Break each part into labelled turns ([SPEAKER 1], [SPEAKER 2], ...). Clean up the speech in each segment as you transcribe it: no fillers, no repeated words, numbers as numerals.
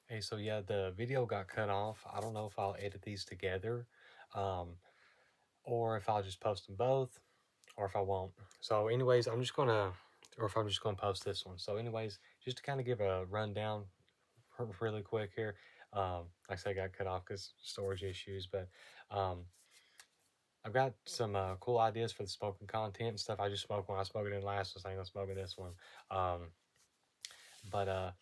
[SPEAKER 1] Hey, so yeah, the video got cut off. I don't know if I'll edit these together, um, or if I'll just post them both, or if I won't. So, anyways, or if I'm just gonna post this one. So, anyways, just to kind of give a rundown really quick here. Like I said, I got cut off because storage issues, but um, I've got some cool ideas for the smoking content and stuff. I just smoked when I smoked it in last one, so I'm gonna smoke in this one. But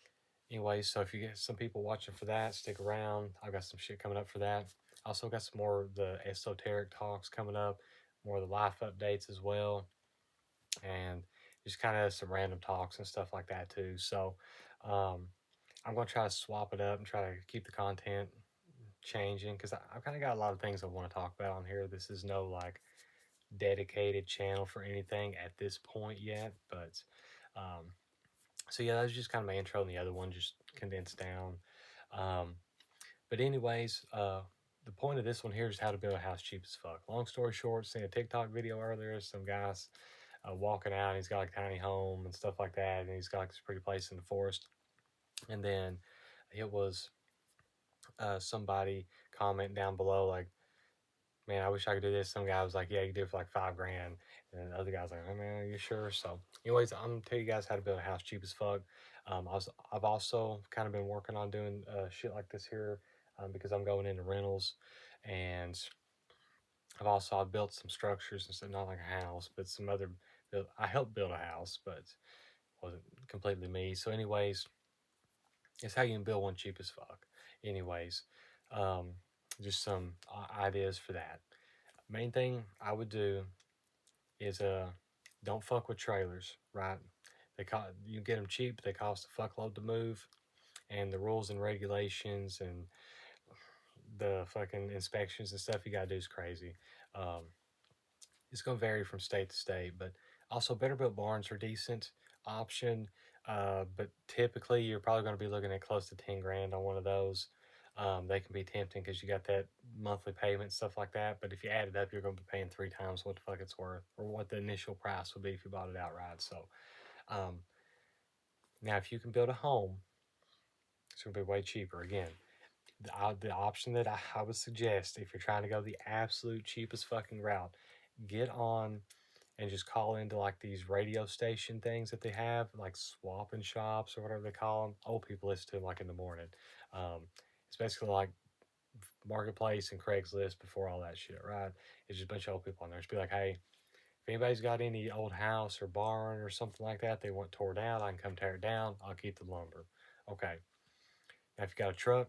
[SPEAKER 1] Anyway, so if you get some people watching for that, stick around. I've got some shit coming up for that. Also got some more of the esoteric talks coming up, more of the life updates as well, and just kind of some random talks and stuff like that too. So um, I'm gonna try to swap it up and try to keep the content changing because I've kind of got a lot of things I want to talk about on here. This is no like dedicated channel for anything at this point yet, but um, so yeah, that was just kind of my intro, and the other one just condensed down. Um, but anyways, the point of this one here is how to build a house cheap as fuck. Long story short, seen a TikTok video earlier. Some guys walking out. And he's got like a tiny home and stuff like that, and he's got like this pretty place in the forest. And then it was somebody comment down below like, "Man, I wish I could do this." Some guy was like, "Yeah, you can do it for like 5 grand," and the other guy's like, "Oh man, are you sure?" So, anyways, I'm gonna tell you guys how to build a house cheap as fuck. I've also kind of been working on doing shit like this here because I'm going into rentals, and I've built some structures and stuff, not like a house, but some other. I helped build a house, but it wasn't completely me. So, anyways, it's how you can build one cheap as fuck. Anyways, um, just some ideas for that. Main thing I would do is don't fuck with trailers, right? You get them cheap, they cost a fuckload to move, and the rules and regulations and the fucking inspections and stuff you gotta do is crazy. Um, it's gonna vary from state to state, but also better built barns are decent option. But typically you're probably gonna be looking at close to 10 grand on one of those. They can be tempting because you got that monthly payment stuff like that. But if you add it up, you're gonna be paying 3 times what the fuck it's worth, or what the initial price would be if you bought it outright. So um, now, if you can build a home, it's gonna be way cheaper. Again, the option that I would suggest if you're trying to go the absolute cheapest fucking route, get on and just call into like these radio station things that they have, like swapping shops or whatever they call them. Old people listen to them like in the morning. Um, it's basically like Marketplace and Craigslist before all that shit, right? It's just a bunch of old people on there. Just be like, hey, if anybody's got any old house or barn or something like that they want tore down, I can come tear it down. I'll keep the lumber. Okay. Now, if you got a truck,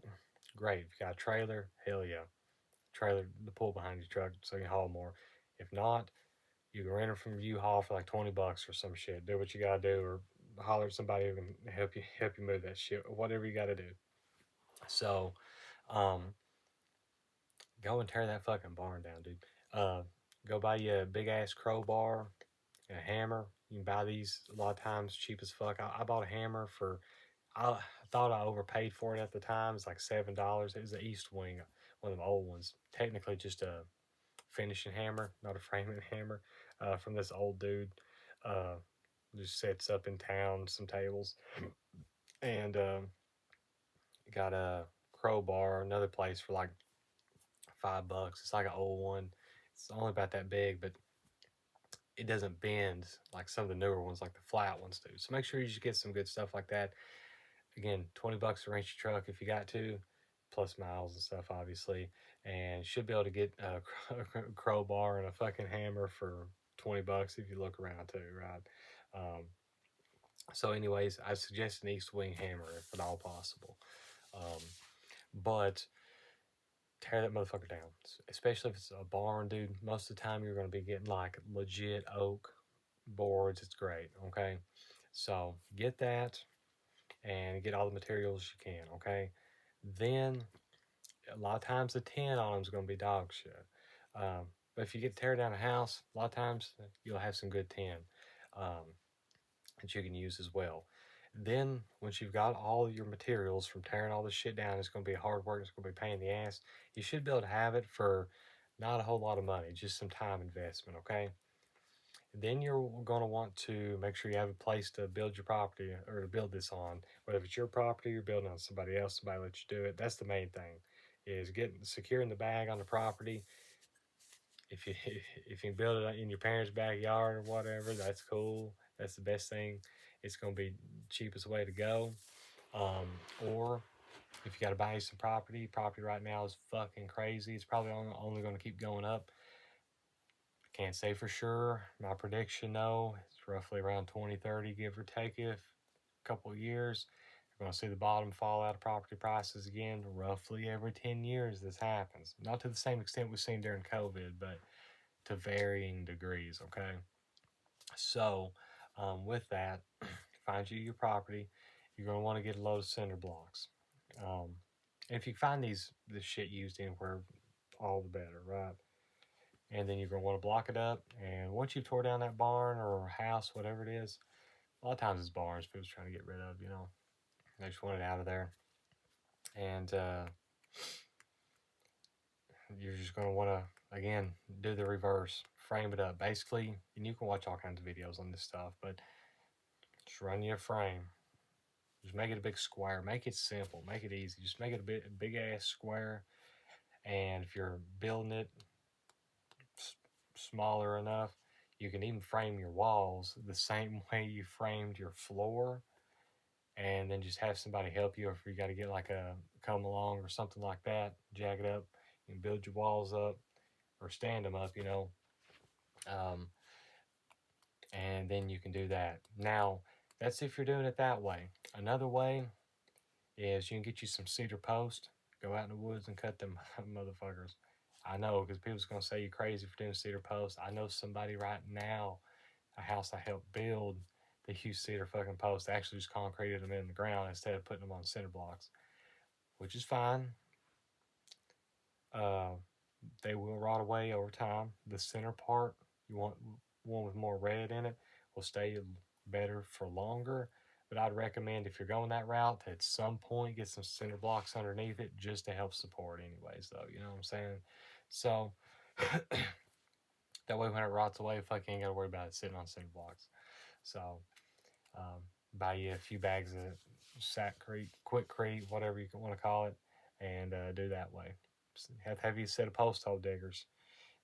[SPEAKER 1] great. If you got a trailer, hell yeah. Trailer, the pull behind your truck so you can haul more. If not, you can rent it from U-Haul for like 20 bucks or some shit. Do what you gotta do, or holler at somebody who can help you move that shit, or whatever you gotta do. So, um, go and tear that fucking barn down, dude. Uh, go buy you a big ass crowbar and a hammer. You can buy these a lot of times cheap as fuck. I bought a hammer for I thought I overpaid for it at the time. It's like $7. It was an East Wing, one of the old ones. Technically, just a finishing hammer, not a framing hammer, from this old dude. Uh, just sets up in town some tables, and got a crowbar, another place for like $5. It's like an old one. It's only about that big, but it doesn't bend like some of the newer ones, like the flat ones do. So make sure you just get some good stuff like that. Again, 20 bucks to rent your truck if you got to, plus miles and stuff, obviously. And should be able to get a crowbar and a fucking hammer for 20 bucks if you look around too, right? Um, so, anyways, I suggest an East Wing hammer if at all possible. Um, but tear that motherfucker down, especially if it's a barn, dude. Most of the time, you're going to be getting like legit oak boards. It's great, okay? So, get that and get all the materials you can, okay? Then a lot of times the tin on them is going to be dog shit. But if you get to tear down a house, a lot of times you'll have some good tin um, that you can use as well. Then once you've got all your materials from tearing all this shit down, it's going to be hard work. It's going to be a pain in the ass. You should be able to have it for not a whole lot of money, just some time investment, okay? Then you're going to want to make sure you have a place to build your property or to build this on. Whether it's your property, you're building on somebody else, somebody let you do it. That's the main thing, is getting securing the bag on the property. If you if you build it in your parents' backyard or whatever, that's cool. That's the best thing. It's going to be cheapest way to go. Um, or if you got to buy you some property, property right now is fucking crazy. It's probably only going to keep going up. Can't say for sure. My prediction, though, it's roughly around 2030, give or take, if a couple of years. You're going to see the bottom fall out of property prices again. Roughly every 10 years, this happens. Not to the same extent we've seen during COVID, but to varying degrees, okay? So, with that, find you your property. You're going to want to get a load of cinder blocks. Um, and if you find this shit used anywhere, all the better, right? And then you're going to want to block it up. And once you've tore down that barn or house, whatever it is, a lot of times it's barns people's trying to get rid of, they just want it out of there. And you're just going to want to, again, do the reverse, frame it up. Basically, and you can watch all kinds of videos on this stuff, but just run you a frame. Just make it a big square. Make it simple. Make it easy. Just make it a big ass square. And if you're building it smaller enough, you can even frame your walls the same way you framed your floor, and then just have somebody help you. If you got to get like a come along or something like that, jack it up, you can build your walls up or stand them up, um, and then you can do that. Now, that's if you're doing it that way. Another way is you can get you some cedar post, go out in the woods and cut them motherfuckers. I know, because people's gonna say you're crazy for doing cedar post. I know somebody right now, a house I helped build, they used cedar fucking posts. They actually just concreted them in the ground instead of putting them on cinder blocks, which is fine. Uh, they will rot away over time. The center part, you want one with more red in it, will stay better for longer. But I'd recommend, if you're going that route, to at some point get some cinder blocks underneath it just to help support, anyways, though. You know what I'm saying? So that way, when it rots away, fuck, you ain't got to worry about it sitting on cinder blocks. So, um, buy you a few bags of Sackcrete, Quikrete, whatever you want to call it, and do that way. Have you a set of post hole diggers?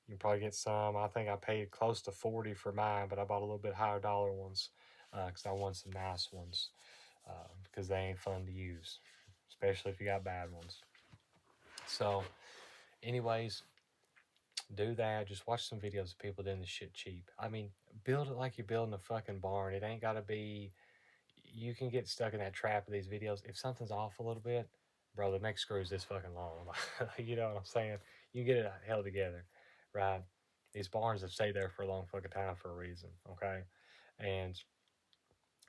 [SPEAKER 1] You can probably get some. I think I paid close to 40 for mine, but I bought a little bit higher dollar ones because I want some nice ones because they ain't fun to use, especially if you got bad ones. So, anyways, do that. Just watch some videos of people doing this shit cheap. I mean, build it like you're building a fucking barn. It ain't got to be. You can get stuck in that trap of these videos. If something's off a little bit, bro, the next screw's this fucking long. You know what I'm saying? You get it held together, right? These barns have stayed there for a long fucking time for a reason, okay? And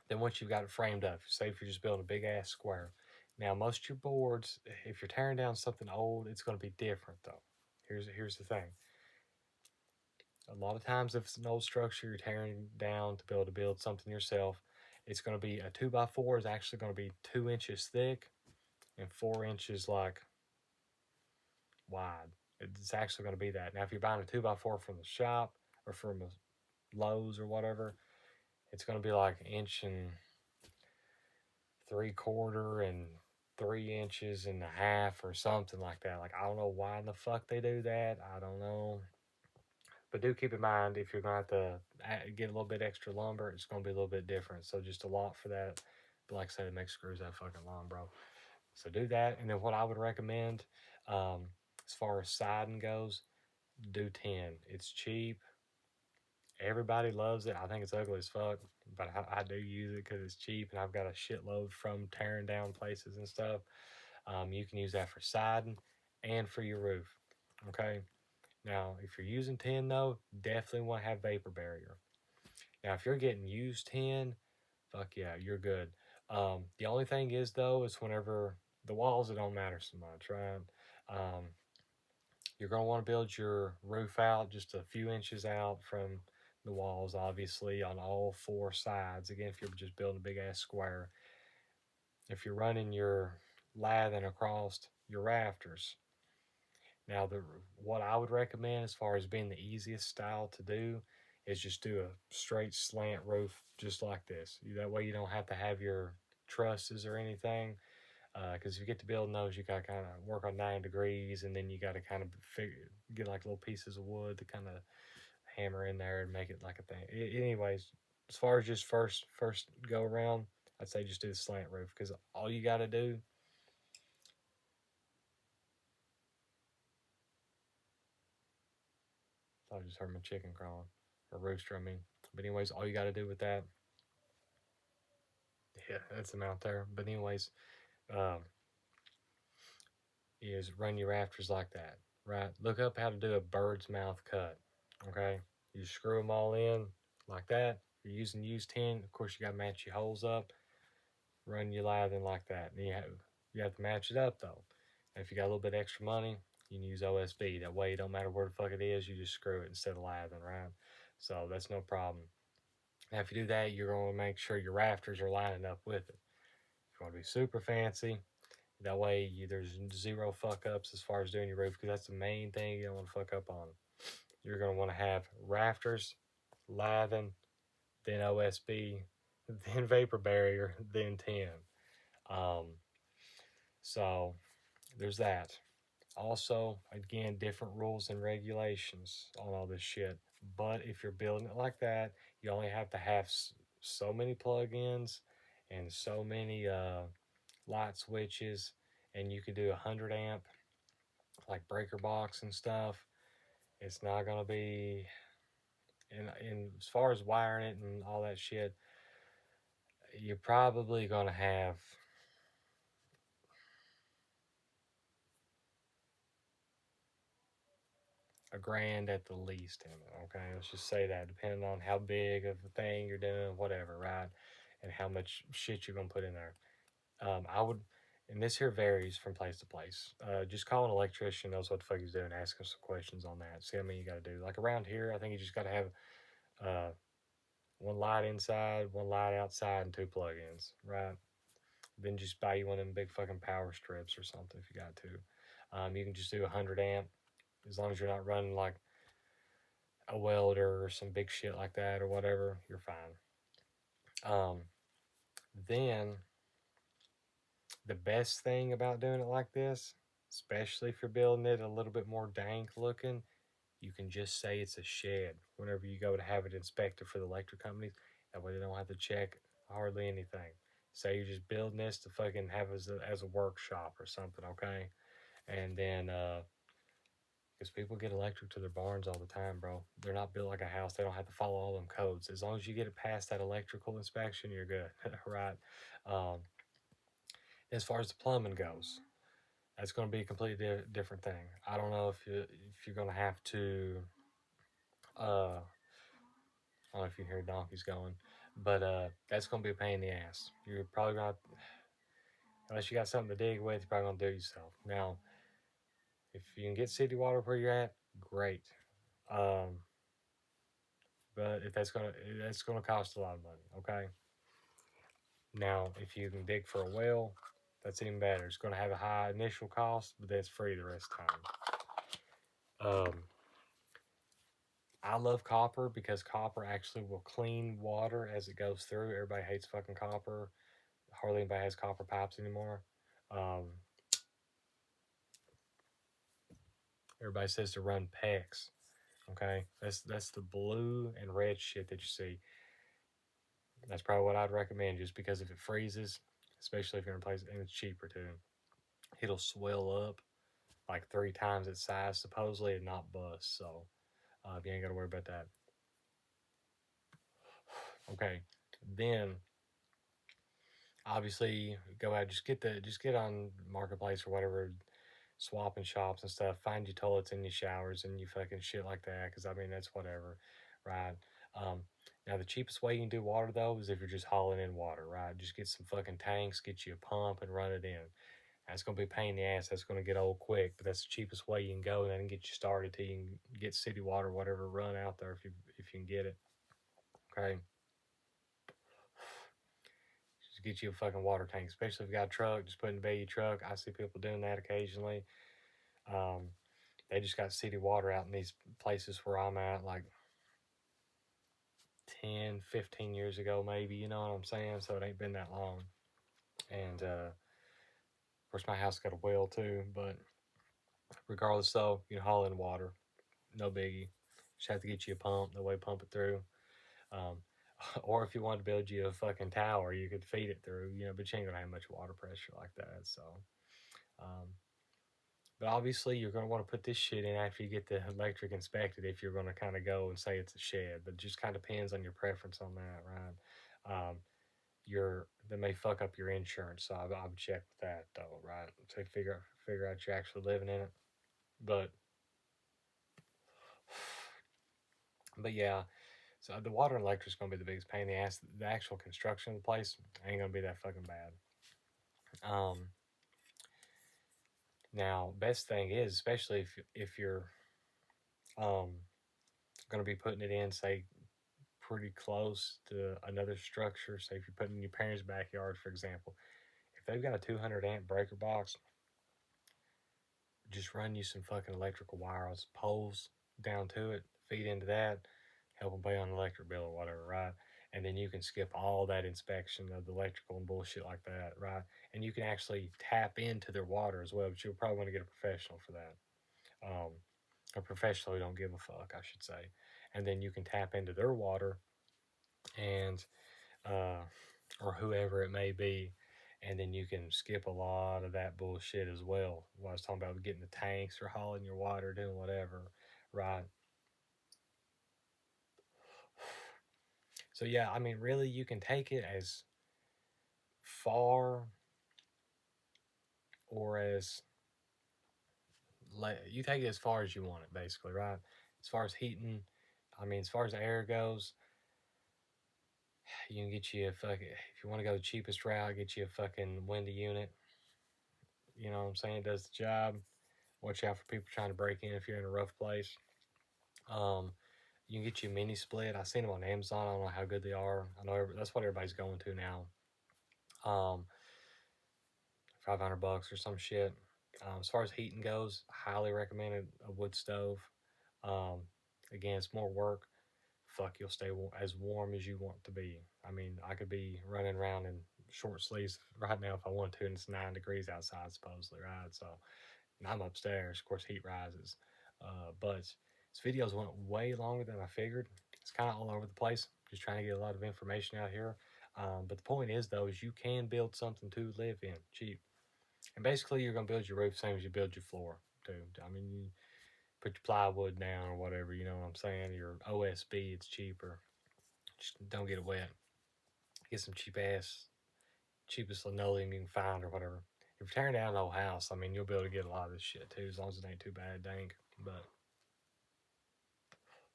[SPEAKER 1] then once you've got it framed up, say if you're just building a big ass square. Now, most of your boards, if you're tearing down something old, it's going to be different though. Here's the thing. A lot of times, if it's an old structure you're tearing down to be able to build something yourself, it's going to be a 2x4 is actually going to be 2 inches thick and 4 inches like wide. It's actually going to be that. Now, if you're buying a 2x4 from the shop or from a Lowe's or whatever, it's going to be like 1.75 and 3.5 inches or something like that. Like, I don't know why in the fuck they do that. I don't know. But do keep in mind, if you're going to have to get a little bit extra lumber, it's going to be a little bit different. So just a lot for that. But like I said, it makes screws that fucking long, bro. So do that. And then what I would recommend, as far as siding goes, do tin. It's cheap. Everybody loves it. I think it's ugly as fuck, but I do use it because it's cheap, and I've got a shitload from tearing down places and stuff. You can use that for siding and for your roof. Okay. Now, if you're using tin, though, definitely want to have vapor barrier. Now, if you're getting used tin, fuck yeah, you're good. The only thing is, though, is whenever the walls, it don't matter so much, right? Um, you're going to want to build your roof out just a few inches out from the walls, obviously, on all four sides. Again, if you're just building a big ass square. If you're running your lathing across your rafters. Now, what I would recommend as far as being the easiest style to do is just do a straight slant roof just like this. That way you don't have to have your trusses or anything. Because if you get to building those, you got to kind of work on 9 degrees, and then you got to kind of get like little pieces of wood to kind of hammer in there and make it like a thing. Anyways, as far as just first go around, I'd say just do the slant roof because all you got to do. I just heard my chicken crawling or rooster. I mean, but anyways, all you got to do with that, yeah, that's them out there. But anyways, um, is run your rafters like that, right? Look up how to do a bird's mouth cut. Okay, you screw them all in like that. You're using used tin. Of course, you got to match your holes up. Run your lathing like that. And you have to match it up though. And if you got a little bit extra money, you can use OSB. That way, it don't matter where the fuck it is. You just screw it instead of lathing, right? So that's no problem. Now, if you do that, you're going to make sure your rafters are lining up with it. If you want to be super fancy, that way there's zero fuck ups as far as doing your roof because that's the main thing you don't want to fuck up on. You're going to want to have rafters, lathing, then OSB, then vapor barrier, then tin. Um, so there's that. Also, again, different rules and regulations on all this shit. But if you're building it like that, you only have to have so many plugins and so many light switches, and you could do 100 amp like breaker box and stuff. It's not gonna be in as far as wiring it and all that shit. You're probably gonna have $1,000 at the least in it. Okay, let's just say that, depending on how big of a thing you're doing, whatever, right, and how much shit you're gonna put in there. I would, and this here varies from place to place. Just call an electrician, knows what the fuck he's doing, ask him some questions on that. See how many you got to do. Like around here, I think you just got to have uh, one light inside, one light outside, and two plugins, right? Then just buy you one of them big fucking power strips or something if you got to. You can just do 100 amp as long as you're not running like a welder or some big shit like that or whatever. You're fine. Then the best thing about doing it like this, especially if you're building it a little bit more dank looking, you can just say it's a shed whenever you go to have it inspected for the electric companies. That way they don't have to check hardly anything. Say you're just building this to fucking have as a workshop or something, okay? And then, because people get electric to their barns all the time, bro. They're not built like a house. They don't have to follow all them codes. As long as you get it past that electrical inspection, you're good, right? Um, as far as the plumbing goes, that's going to be a completely different thing. I don't know if you're going to have to. I don't know if you hear donkeys going, but that's going to be a pain in the ass. You're probably going to, unless you got something to dig with, you're probably going to do it yourself. Now, if you can get city water where you're at, great. Um, but if that's gonna cost a lot of money. Okay. Now, if you can dig for a well, that's even better. It's going to have a high initial cost, but that's free the rest of the time. I love copper because copper actually will clean water as it goes through. Everybody hates fucking copper. Hardly anybody has copper pipes anymore. Um, everybody says to run PEX. Okay, that's the blue and red shit that you see. That's probably what I'd recommend, just because if it freezes, especially if you're in a place and it's cheaper too, it'll swell up like 3 times its size supposedly and not bust. So you ain't got to worry about that. Okay, then obviously go out, just get on marketplace or whatever, swapping shops and stuff. Find your toilets in your showers and you fucking shit like that, because I mean that's whatever, right? Um, Now the cheapest way you can do water though is if you're just hauling in water, right? Just get some fucking tanks, get you a pump, and run it in. That's gonna be a pain in the ass. That's gonna get old quick, but that's the cheapest way you can go, and then get you started till you can get city water, whatever, run out there if you can get it. Okay. Just get you a fucking water tank, especially if you got a truck. Just put in the baby truck. I see people doing that occasionally. Um, they just got city water out in these places where I'm at, like 10, 15 years ago, maybe, you know what I'm saying? So it ain't been that long. And of course, my house got a well too, but regardless, though, you can haul in water, no biggie. Just have to get you a pump, that way pump it through. Um, or if you want to build you a fucking tower, you could feed it through, you know, but you ain't gonna have much water pressure like that. So, um, but obviously, you're gonna want to put this shit in after you get the electric inspected. If you're gonna kind of go and say it's a shed, but it just kind of depends on your preference on that, right? Your That may fuck up your insurance, so I would check with that though, right? So figure out you're actually living in it. But but yeah, so the water and electric's gonna be the biggest pain in the ass. The actual construction of the place ain't gonna be that fucking bad. Um, Now best thing is, especially if you're um gonna be putting it in, say, pretty close to another structure. Say if you're putting in your parents' backyard, for example, if they've got a 200 amp breaker box, just run you some fucking electrical wires, poles down to it, feed into that, help them pay on the electric bill or whatever, right? And then you can skip all that inspection of the electrical and bullshit like that, right? And you can actually tap into their water as well, but you'll probably want to get a professional for that. Um, a professional who don't give a fuck, I should say. And then you can tap into their water and uh, or whoever it may be, and then you can skip a lot of that bullshit as well. What I was talking about getting the tanks or hauling your water, doing whatever, right? So yeah, I mean, really, you can take it as far or as you take it as far as you want it, basically, right? As far as heating, I mean, as far as air goes, you can get you a fucking. If you want to go the cheapest route, get you a fucking windy unit. You know what I'm saying? It does the job. Watch out for people trying to break in if you're in a rough place. Um, you can get you a mini split. I've seen them on Amazon. I don't know how good they are. I know that's what everybody's going to now. 500 bucks or some shit. As far as heating goes, highly recommended a wood stove. Um, Again, it's more work. Fuck, you'll stay as warm as you want to be. I mean, I could be running around in short sleeves right now if I want to, and it's 9 degrees outside supposedly, right? So, and I'm upstairs. Of course, heat rises. But this video's went way longer than I figured. It's kind of all over the place. Just trying to get a lot of information out here. But the point is, though, is you can build something to live in cheap. And basically, you're going to build your roof same as you build your floor, too. I mean, you put your plywood down or whatever, you know what I'm saying? Your OSB, it's cheaper. Just don't get it wet. Get some cheapest linoleum you can find or whatever. If you're tearing down an old house, I mean, you'll be able to get a lot of this shit too, as long as it ain't too bad, dang. But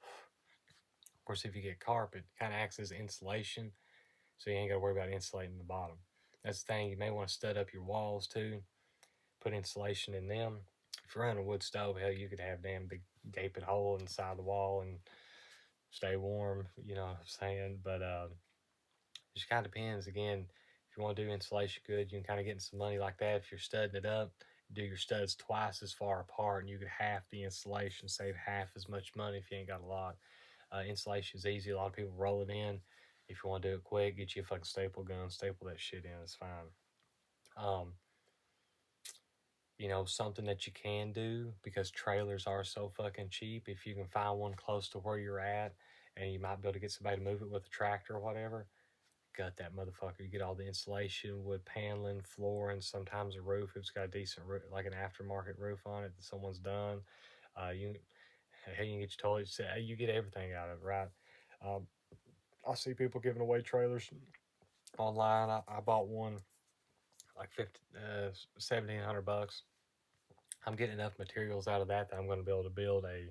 [SPEAKER 1] of course, if you get carpet, it kind of acts as insulation, so you ain't got to worry about insulating the bottom. That's the thing. You may want to stud up your walls too, put insulation in them. If you're running a wood stove, hell, you could have damn big gaping hole inside the wall and stay warm. You know what I'm saying? But it just kind of depends. Again, if you want to do insulation good, you can kind of get in some money like that. If you're studding it up, do your studs twice as far apart, and you could half the insulation, save half as much money if you ain't got a lot. Insulation is easy. A lot of people roll it in. If you want to do it quick, get you a fucking staple gun, staple that shit in. It's fine. Um, something that you can do because trailers are so fucking cheap. If you can find one close to where you're at, and you might be able to get somebody to move it with a tractor or whatever, gut that motherfucker. You get all the insulation, wood paneling, flooring, sometimes a roof. If it's got a decent roof, like an aftermarket roof on it that someone's done. You Hey, you can get your toilet set. You get everything out of it, right? Um, I see people giving away trailers online. I bought one like 1,700 bucks. I'm getting enough materials out of that I'm going to be able to build a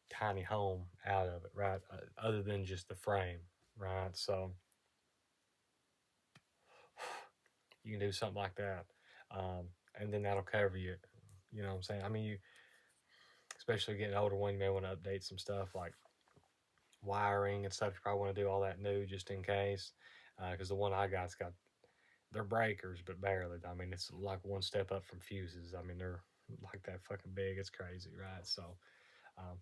[SPEAKER 1] tiny home out of it, right? Other than just the frame, right? So you can do something like that, um, and then that'll cover you. You know what I'm saying? I mean, you, especially getting older, one you may want to update some stuff like wiring and stuff. You probably want to do all that new just in case, because the one I got's got, they're breakers, but barely. I mean, it's like one step up from fuses. I mean, they're like that fucking big. It's crazy, right? So,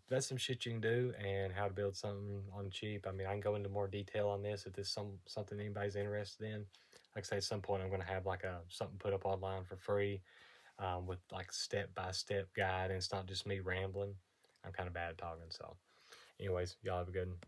[SPEAKER 1] That's some shit you can do, and how to build something on cheap. I mean, I can go into more detail on this if this is something anybody's interested in. Like I say, at some point I'm going to have like a something put up online for free, with like step by step guide, and it's not just me rambling. I'm kind of bad at talking, so anyways, y'all have a good one.